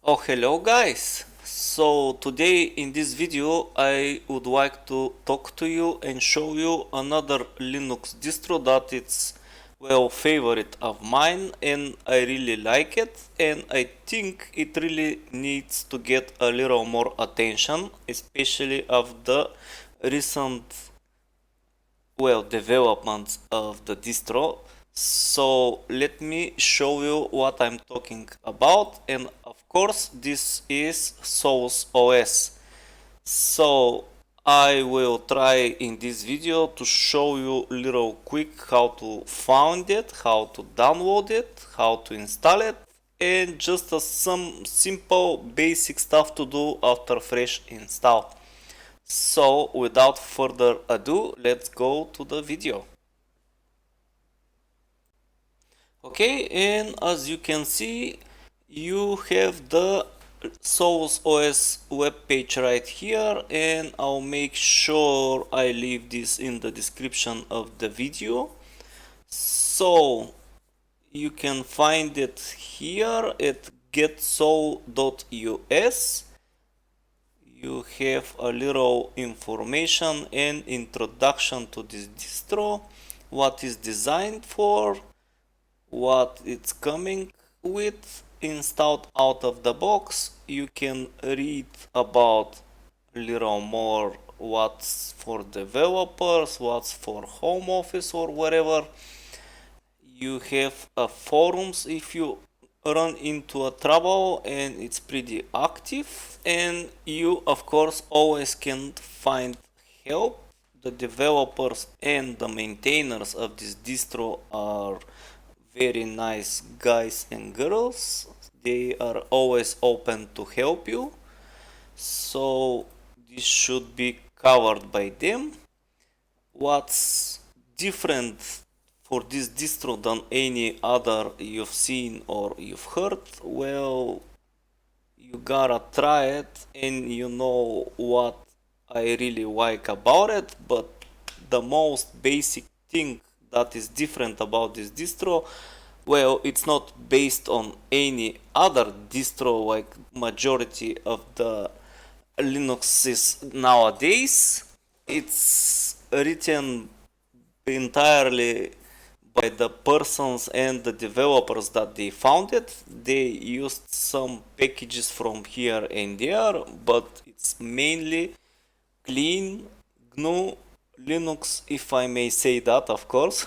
Oh, hello guys! So today in this video I would like to talk to you and show you another Linux distro that it's favorite of mine and I really like it, and I think it really needs to get a little more attention, especially of the recent developments of the distro. So let me show you what I'm talking about, and of course this is Solus OS. So I will try in this video to show you little quick how to find it, how to download it, how to install it, and just some simple basic stuff to do after fresh install. So without further ado, let's go to the video. Okay, and as you can see, you have the Solus OS web page right here, and I'll make sure I leave this in the description of the video. So you can find it here at getsol.us. You have a little information and introduction to this distro, what is designed for, what it's coming with, installed out of the box. You can read about a little more what's for developers, what's for home office or whatever. You have forums if you run into a trouble, and it's pretty active, and you of course always can find help. The developers and the maintainers of this distro are very nice guys and girls. They are always open to help you, so this should be covered by them. What's different for this distro than any other you've seen or you've heard? Well, you gotta try it and you know what I really like about it. But the most basic thing that is different about this distro, well, it's not based on any other distro like majority of the Linuxes nowadays. It's written entirely by the persons and the developers that they founded. They used some packages from here and there, but it's mainly clean GNU Linux, if I may say that, of course.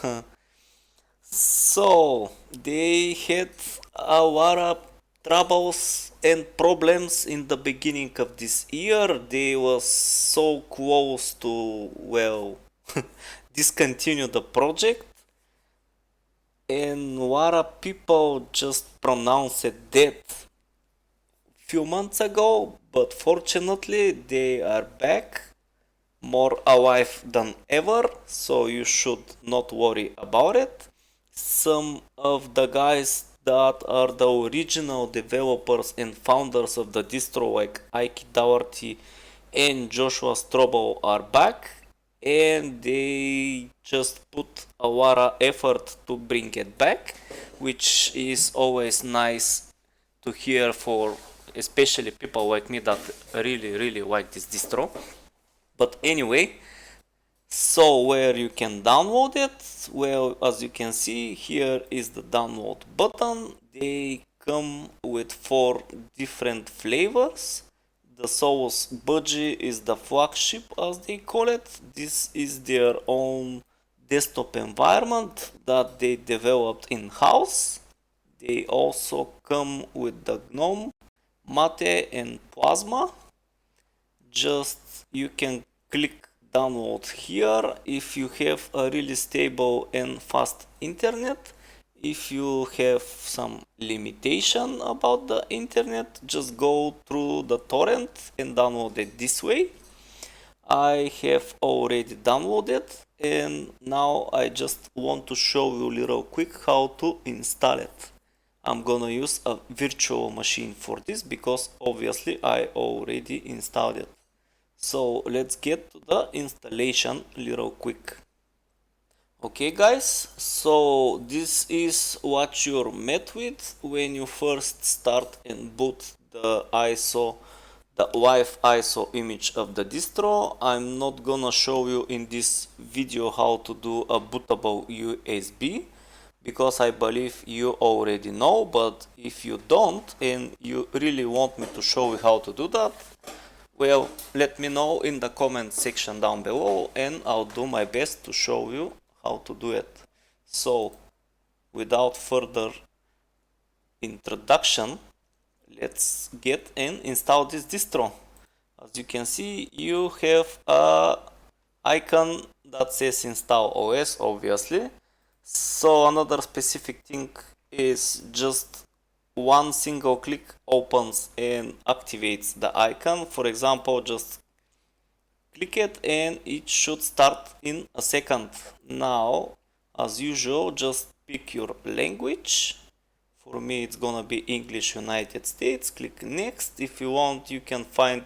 So they had a lot of troubles and problems in the beginning of this year. They was so close to discontinue the project, and a lot of people just pronounced it dead few months ago, but fortunately they are back, more alive than ever, so you should not worry about it. Some of the guys that are the original developers and founders of the distro, like Ike Dougherty and Joshua Strobel, are back, and they just put a lot of effort to bring it back, which is always nice to hear for especially people like me that really like this distro. But anyway, so where you can download it, well, as you can see, here is the download button. They come with 4 different flavors. The Solus Budgie is the flagship, as they call it. This is their own desktop environment that they developed in-house. They also come with the GNOME, Mate and Plasma. Just you can click download here if you have a really stable and fast internet. If you have some limitation about the internet, just go through the torrent and download it this way. I have already downloaded, and now I just want to show you a little quick how to install it. I'm gonna use a virtual machine for this because obviously I already installed it. So let's get to the installation little quick. Okay guys, so this is what you're met with when you first start and boot the wife ISO image of the distro. I'm not gonna show you in this video how to do a bootable USB because I believe you already know, but if you don't and you really want me to show you how to do that, well, let me know in the comment section down below and I'll do my best to show you how to do it. So, without further introduction, let's get and install this distro. As you can see, you have a icon that says install OS, obviously. So another specific thing is just one single click opens and activates the icon. For example, just click it and it should start in a second. Now, as usual, just pick your language. For me, it's gonna be English United States. Click next. If you want, you can find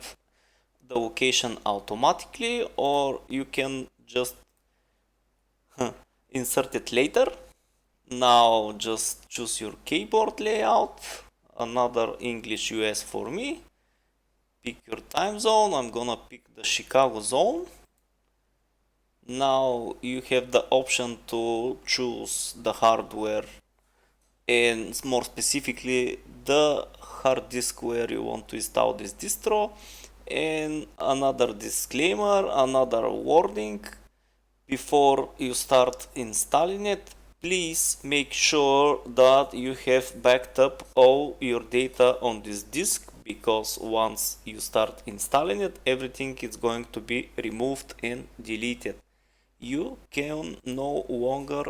the location automatically, or you can just insert it later. Now just choose your keyboard layout, another English US for me. Pick your time zone, I'm gonna pick the Chicago zone. Now you have the option to choose the hardware and more specifically the hard disk where you want to install this distro. And another disclaimer, another warning, before you start installing it, please make sure that you have backed up all your data on this disk, because once you start installing it, everything is going to be removed and deleted. You can no longer,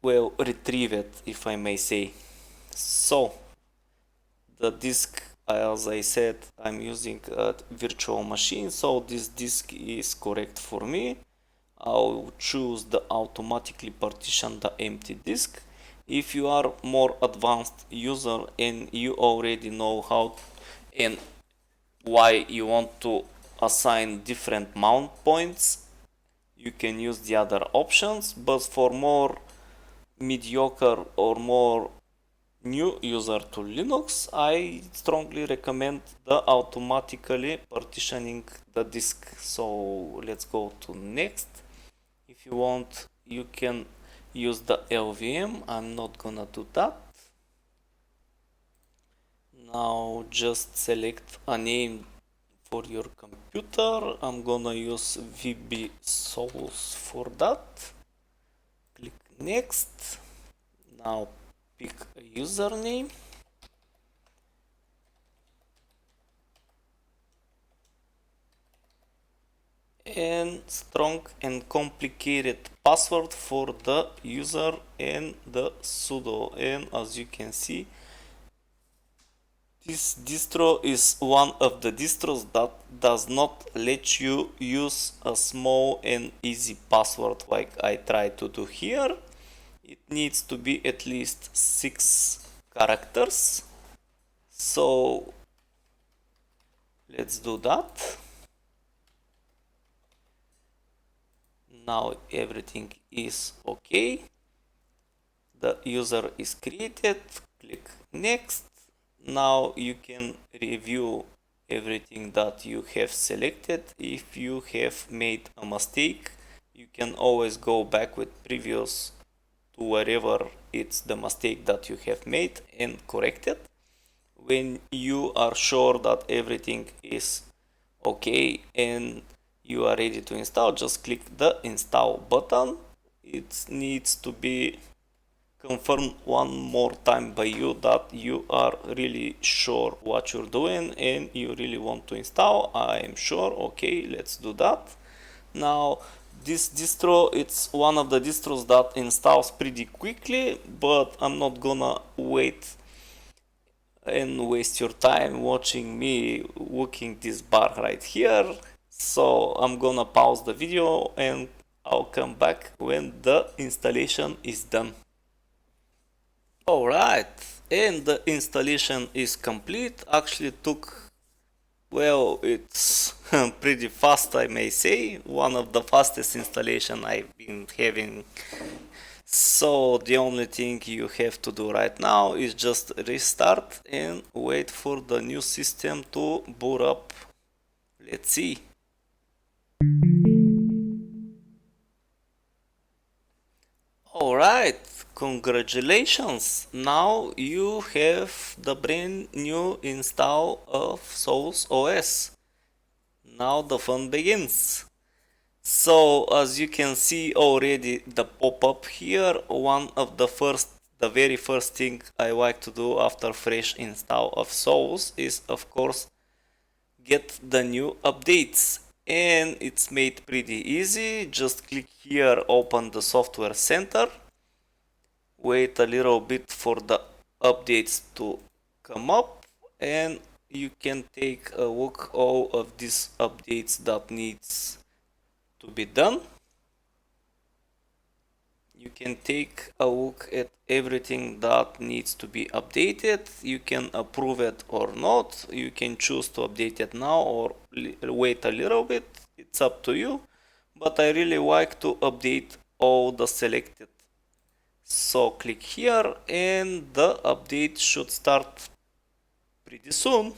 well, retrieve it, if I may say. So the disk, as I said, I'm using a virtual machine, so this disk is correct for me. I'll choose the automatically partition the empty disk. If you are more advanced user and you already know how and why you want to assign different mount points, you can use the other options, but for more mediocre or more new user to Linux, I strongly recommend the automatically partitioning the disk. So let's go to next. If you want, you can use the LVM. I'm not gonna do that. Now just select a name for your computer. I'm gonna use VB Solus for that. Click next. Now pick a username. And strong and complicated password for the user and the sudo. And as you can see, this distro is one of the distros that does not let you use a small and easy password like I try to do here. It needs to be at least 6 characters. So let's do that. Now everything is okay. The user is created. Click next. Now you can review everything that you have selected. If you have made a mistake, you can always go back with previous to wherever it's the mistake that you have made and correct it. When you are sure that everything is okay and you are ready to install, just click the install button. It needs to be confirmed one more time by you that you are really sure what you're doing and you really want to install. I am sure. Okay, let's do that. Now this distro, it's one of the distros that installs pretty quickly, but I'm not gonna wait and waste your time watching me working this bar right here. So I'm gonna pause the video and I'll come back when the installation is done. Alright, and the installation is complete. Actually took well, it's pretty fast, I may say. One of the fastest installation I've been having. So the only thing you have to do right now is just restart and wait for the new system to boot up. Let's see. Alright, congratulations! Now you have the brand new install of Solus OS. Now the fun begins. So as you can see already the pop-up here, the very first thing I like to do after fresh install of Solus is of course get the new updates. And it's made pretty easy. Just click here, open the software center, wait a little bit for the updates to come up, and you can take a look all of these updates that needs to be done. You can take a look at everything that needs to be updated. You can approve it or not. You can choose to update it now or wait a little bit. It's up to you. But I really like to update all the selected. So click here and the update should start pretty soon.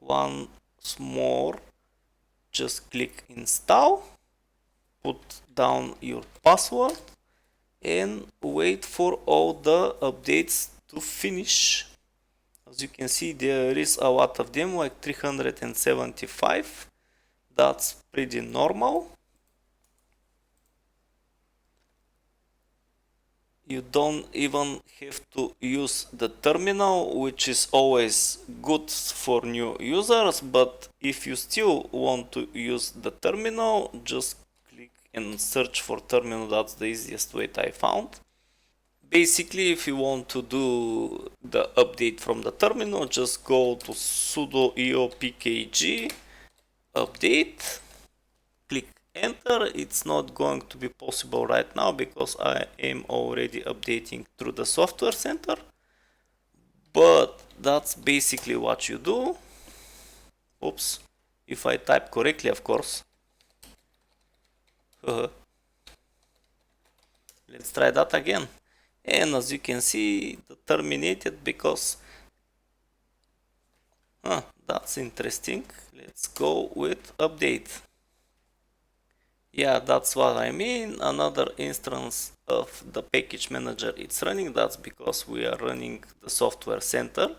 Once more, just click install. Put down your password and wait for all the updates to finish. As you can see, there is a lot of them, like 375. That's pretty normal. You don't even have to use the terminal, which is always good for new users, but if you still want to use the terminal, just and search for terminal. That's the easiest way I found. Basically, if you want to do the update from the terminal, just go to sudo eopkg update, click enter. It's not going to be possible right now because I am already updating through the software center, but that's basically what you do. Oops, if I type correctly, of course. Let's try that again. And as you can see, it terminated because that's interesting. Let's go with update. Yeah, that's what I mean. Another instance of the package manager it's running. That's because we are running the software center.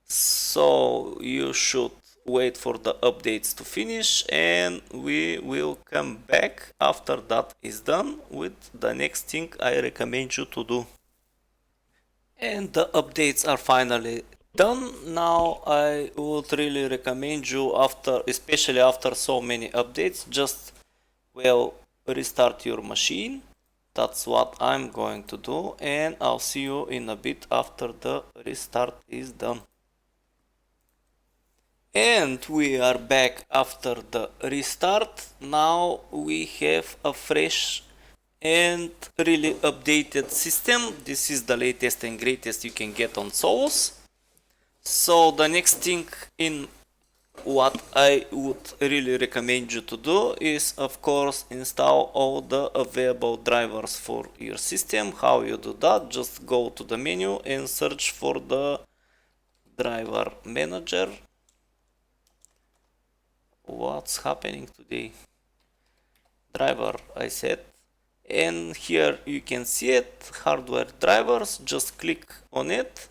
So you should wait for the updates to finish and we will come back after that is done with the next thing I recommend you to do. And the updates are finally done. Now I would really recommend you, especially after so many updates, just restart your machine. That's what I'm going to do, and I'll see you in a bit after the restart is done. And we are back after the restart. Now we have a fresh and really updated system. This is the latest and greatest you can get on Solus. So the next thing in what I would really recommend you to do is of course install all the available drivers for your system. How you do that? Just go to the menu and search for the driver manager. What's happening today? Driver, I said. And here you can see it, hardware drivers. Just click on it.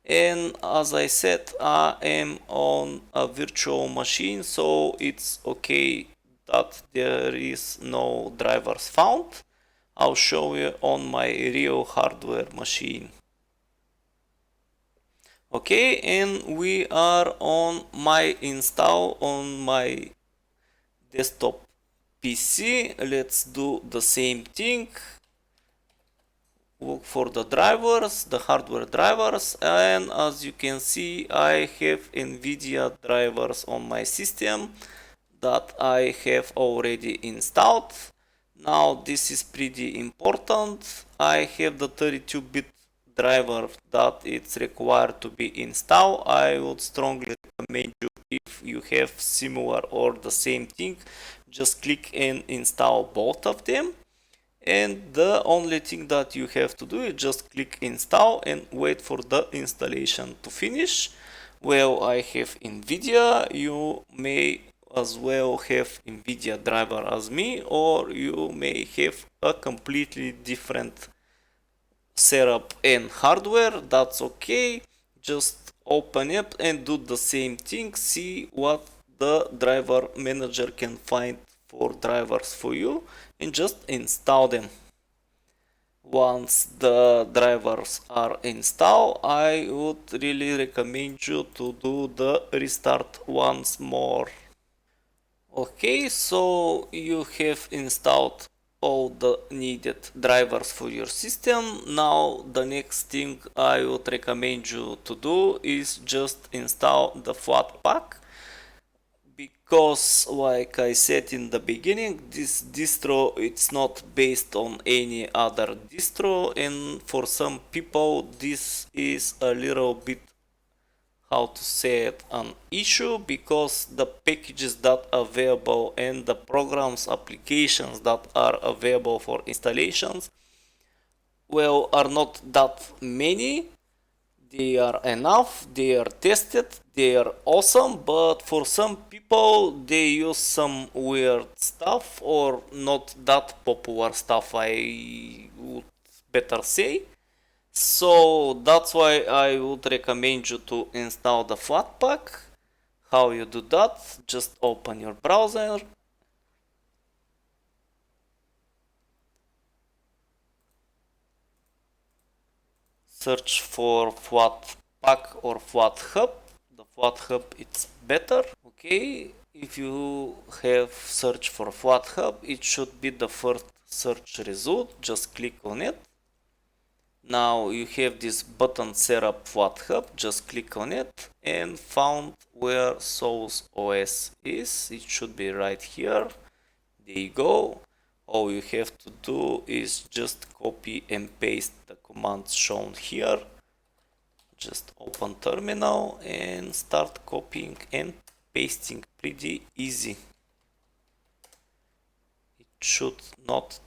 And as I said, I am on a virtual machine, so it's okay that there is no drivers found. I'll show you on my real hardware machine. Okay, and we are on my install on my desktop PC. Let's do the same thing. Look for the drivers, the hardware drivers, and as you can see I have NVIDIA drivers on my system that I have already installed. Now this is pretty important. I have the 32-bit driver that it's required to be installed, I would strongly recommend you, if you have similar or the same thing, just click and install both of them. And the only thing that you have to do is just click install and wait for the installation to finish. Well, I have NVIDIA, you may as well have NVIDIA driver as me, or you may have a completely different setup and hardware. That's okay. Just open it and do the same thing. See what the driver manager can find for drivers for you and just install them. Once the drivers are installed, I would really recommend you to do the restart once more. Okay, so you have installed all the needed drivers for your system. Now the next thing I would recommend you to do is just install the Flatpak, because like I said in the beginning, this distro it's not based on any other distro, and for some people this is a little bit, how to say it, an issue, because the packages that are available and the programs applications that are available for installations, well, are not that many. They are enough, they are tested, they are awesome, but for some people they use some weird stuff or not that popular stuff, I would better say. So that's why I would recommend you to install the Flatpak. How you do that? Just open your browser, search for Flatpak or FlatHub. The FlatHub it's better. Okay, if you have search for FlatHub, it should be the first search result. Just click on it. Now you have this button setup Flathub, just click on it and found where Solus OS is. It should be right here. There you go. All you have to do is just copy and paste the commands shown here. Just open terminal and start copying and pasting. Pretty easy. It should not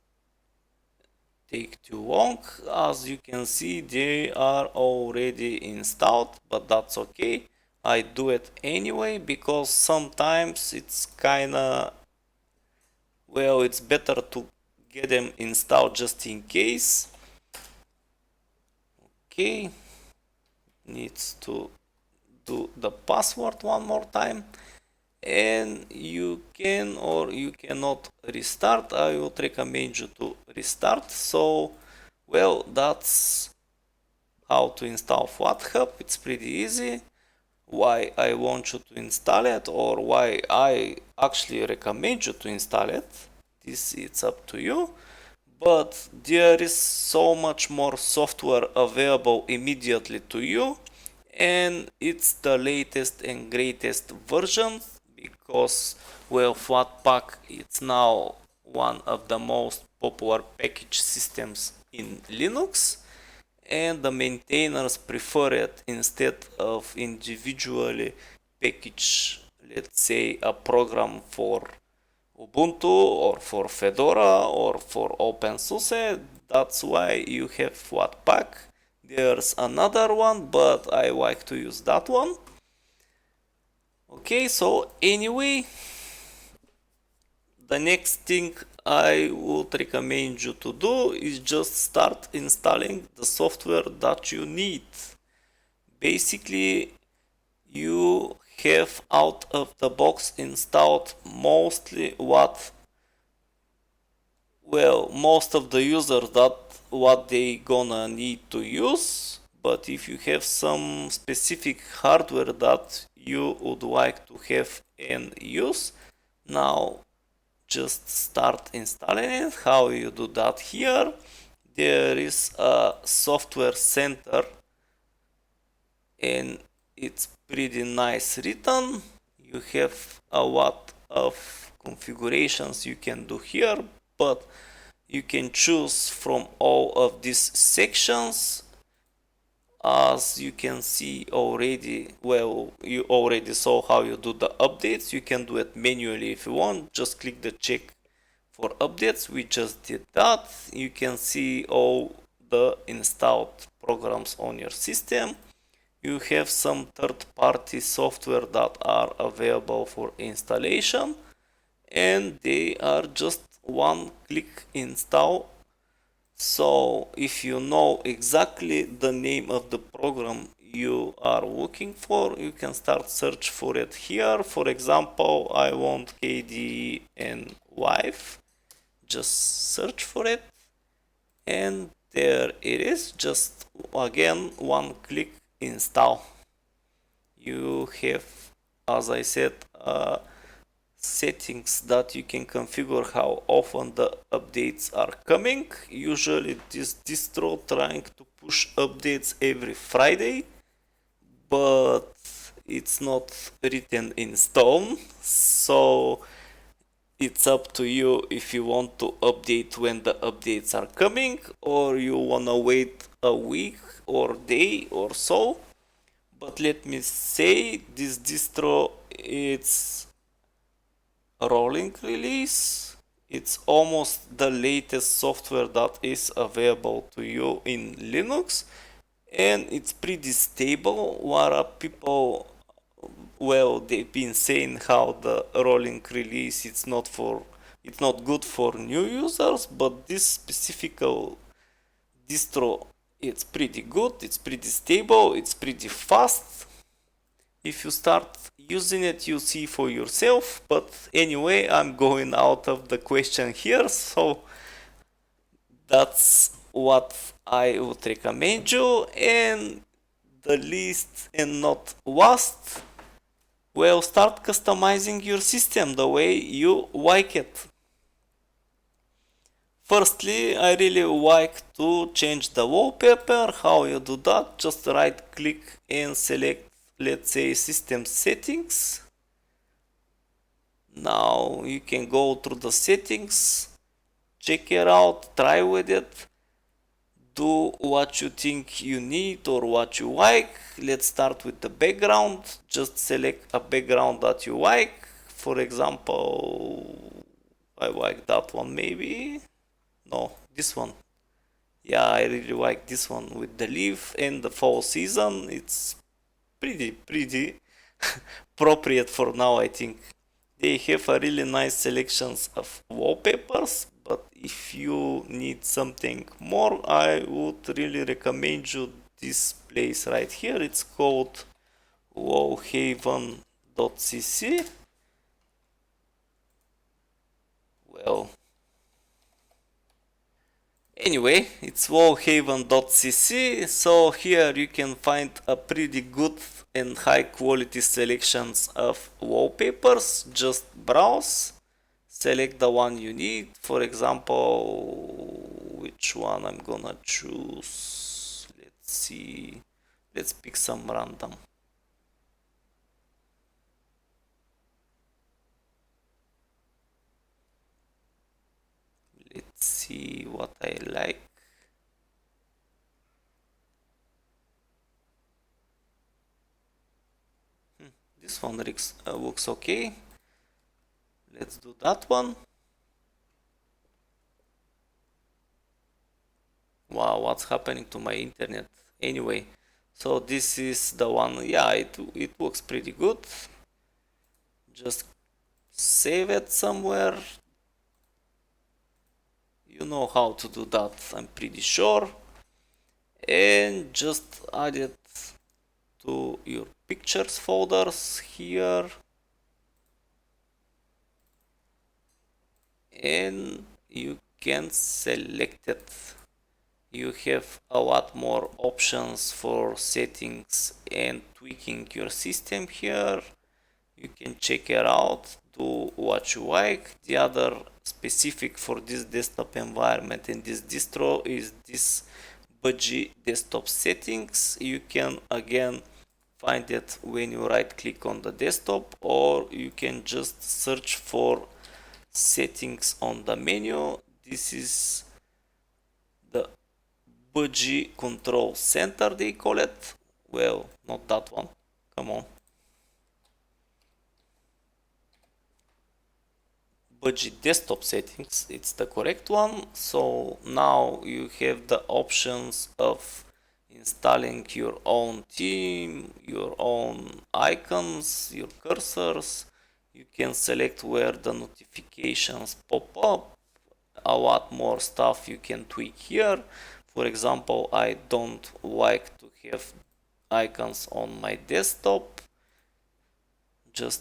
take too long. As you can see, they are already installed, but that's okay. I do it anyway because sometimes it's kinda, well, it's better to get them installed just in case. Okay, needs to do the password one more time, and you can or you cannot restart. I would recommend you to restart. So, well, that's how to install Flathub. It's pretty easy. Why I want you to install it, or why I actually recommend you to install it, this it's up to you. But there is so much more software available immediately to you, and it's the latest and greatest version, because, well, Flatpak it's now one of the most popular package systems in Linux, and the maintainers prefer it instead of individually package, let's say, a program for Ubuntu or for Fedora or for OpenSUSE. That's why you have Flatpak. There's another one, but I like to use that one. Okay, so anyway, the next thing I would recommend you to do is just start installing the software that you need. Basically, you have out of the box installed mostly most of the users that what they gonna need to use. But if you have some specific hardware that you would like to have and use, now just start installing it. How you do that here? There is a software center and it's pretty nice written. You have a lot of configurations you can do here, but you can choose from all of these sections As you can see already, well, you already saw how you do the updates. You can do it manually if you want. Just click the check for updates. We just did that. You can see all the installed programs on your system. You have some third-party software that are available for installation, and they are just one click install. So if you know exactly the name of the program you are looking for, you can start search for it here. For example, I want KD and wife. Just search for it, and there it is. Just again one click install. You have, as I said, settings that you can configure how often the updates are coming. Usually this distro trying to push updates every Friday, but it's not written in stone, so it's up to you if you want to update when the updates are coming, or you wanna wait a week or day or so. But let me say, this distro, it's rolling release. It's almost the latest software that is available to you in Linux, and it's pretty stable. What people, well, they've been saying how the rolling release it's not good for new users, but this specific distro, it's pretty good, it's pretty stable, it's pretty fast. If you start using it, you see for yourself. But anyway, I'm going out of the question here, so that's what I would recommend you. And the least and not last, well, start customizing your system the way you like it. Firstly, I really like to change the wallpaper. How you do that? Just right click and select, let's say, system settings. Now you can go through the settings, check it out, try with it, do what you think you need or what you like. Let's start with the background. Just select a background that you like. For example, I like that one maybe. No, this one. Yeah, I really like this one with the leaf and the fall season. It's pretty appropriate for now, I think. They have a really nice selections of wallpapers, but if you need something more, I would really recommend you this place right here. It's called wallhaven.cc. Well, anyway, it's wallhaven.cc, so here you can find a pretty good and high quality selections of wallpapers. Just browse, select the one you need. For example, which one I'm gonna choose? Let's see, let's pick some random. Let's see what I like. This one looks okay. Let's do that one. Wow, what's happening to my internet? Anyway, so this is the one. Yeah, it looks pretty good. Just save it somewhere. You know how to do that, I'm pretty sure. And just add it to your pictures folders here. And you can select it. You have a lot more options for settings and tweaking your system here. You can check it out, do what you like. The other specific for this desktop environment and this distro is this budgie desktop settings. You can again find it when you right click on the desktop, or you can just search for settings on the menu. This is the budgie control center, they call it. Well, not that one, come on. Budgie desktop settings, it's the correct one. So now you have the options of installing your own theme, your own icons, your cursors. You can select where the notifications pop up. A lot more stuff you can tweak here. For example, I don't like to have icons on my desktop.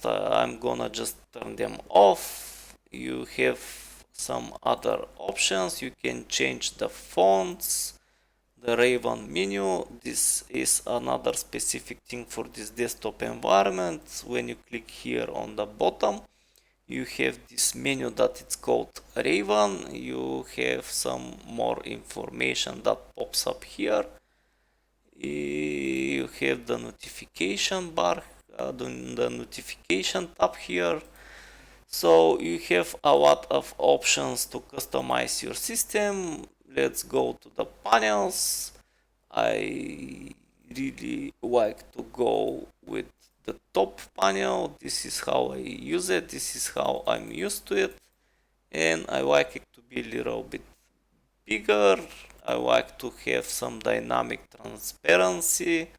I'm gonna just turn them off. You have some other options. You can change the fonts, the Raven menu. This is another specific thing for this desktop environment. When you click here on the bottom, you have this menu that it's called Raven. You have some more information that pops up here. You have the notification bar, the notification tab here. So you have a lot of options to customize your system. Let's go to the panels. I really like to go with the top panel. This is how I use it. This is how I'm used to it. And I like it to be a little bit bigger. I like to have some dynamic transparency.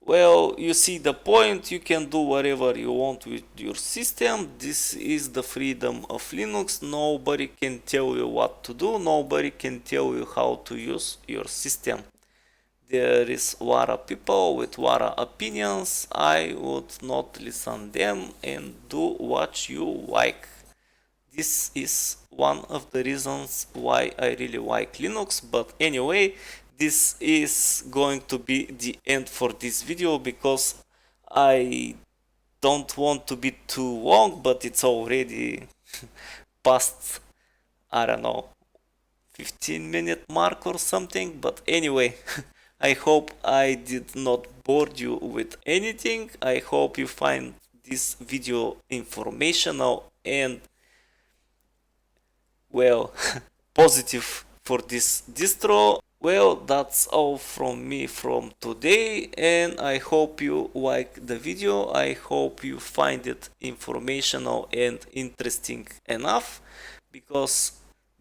Well, you see the point. You can do whatever you want with your system. This is the freedom of Linux. Nobody can tell you what to do. Nobody can tell you how to use your system. There is a lot of people with a lot of opinions. I would not listen to them and do what you like. This is one of the reasons why I really like Linux. But anyway, this is going to be the end for this video because I don't want to be too long, but it's already past, I don't know, 15-minute mark or something. But anyway, I hope I did not bore you with anything. I hope you find this video informational and, well, positive for this distro. Well, that's all from me from today, and I hope you like the video. I hope you find it informational and interesting enough, because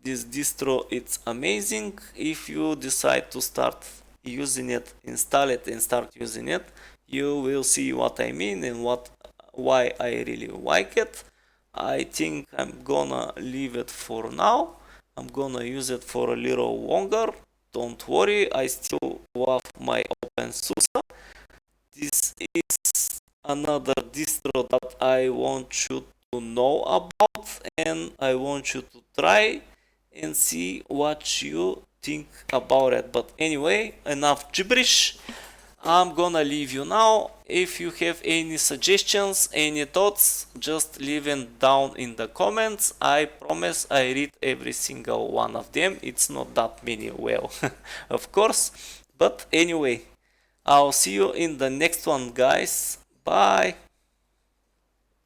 this distro, it's amazing. If you decide to start using it, install it and start using it, you will see what I mean and why I really like it. I think I'm gonna leave it for now. I'm gonna use it for a little longer. Don't worry, I still love my OpenSUSE. This is another distro that I want you to know about, and I want you to try and see what you think about it. But anyway, enough gibberish. I'm gonna leave you now. If you have any suggestions, any thoughts, just leave them down in the comments. I promise I read every single one of them. It's not that many, well, of course. But anyway, I'll see you in the next one, guys. Bye.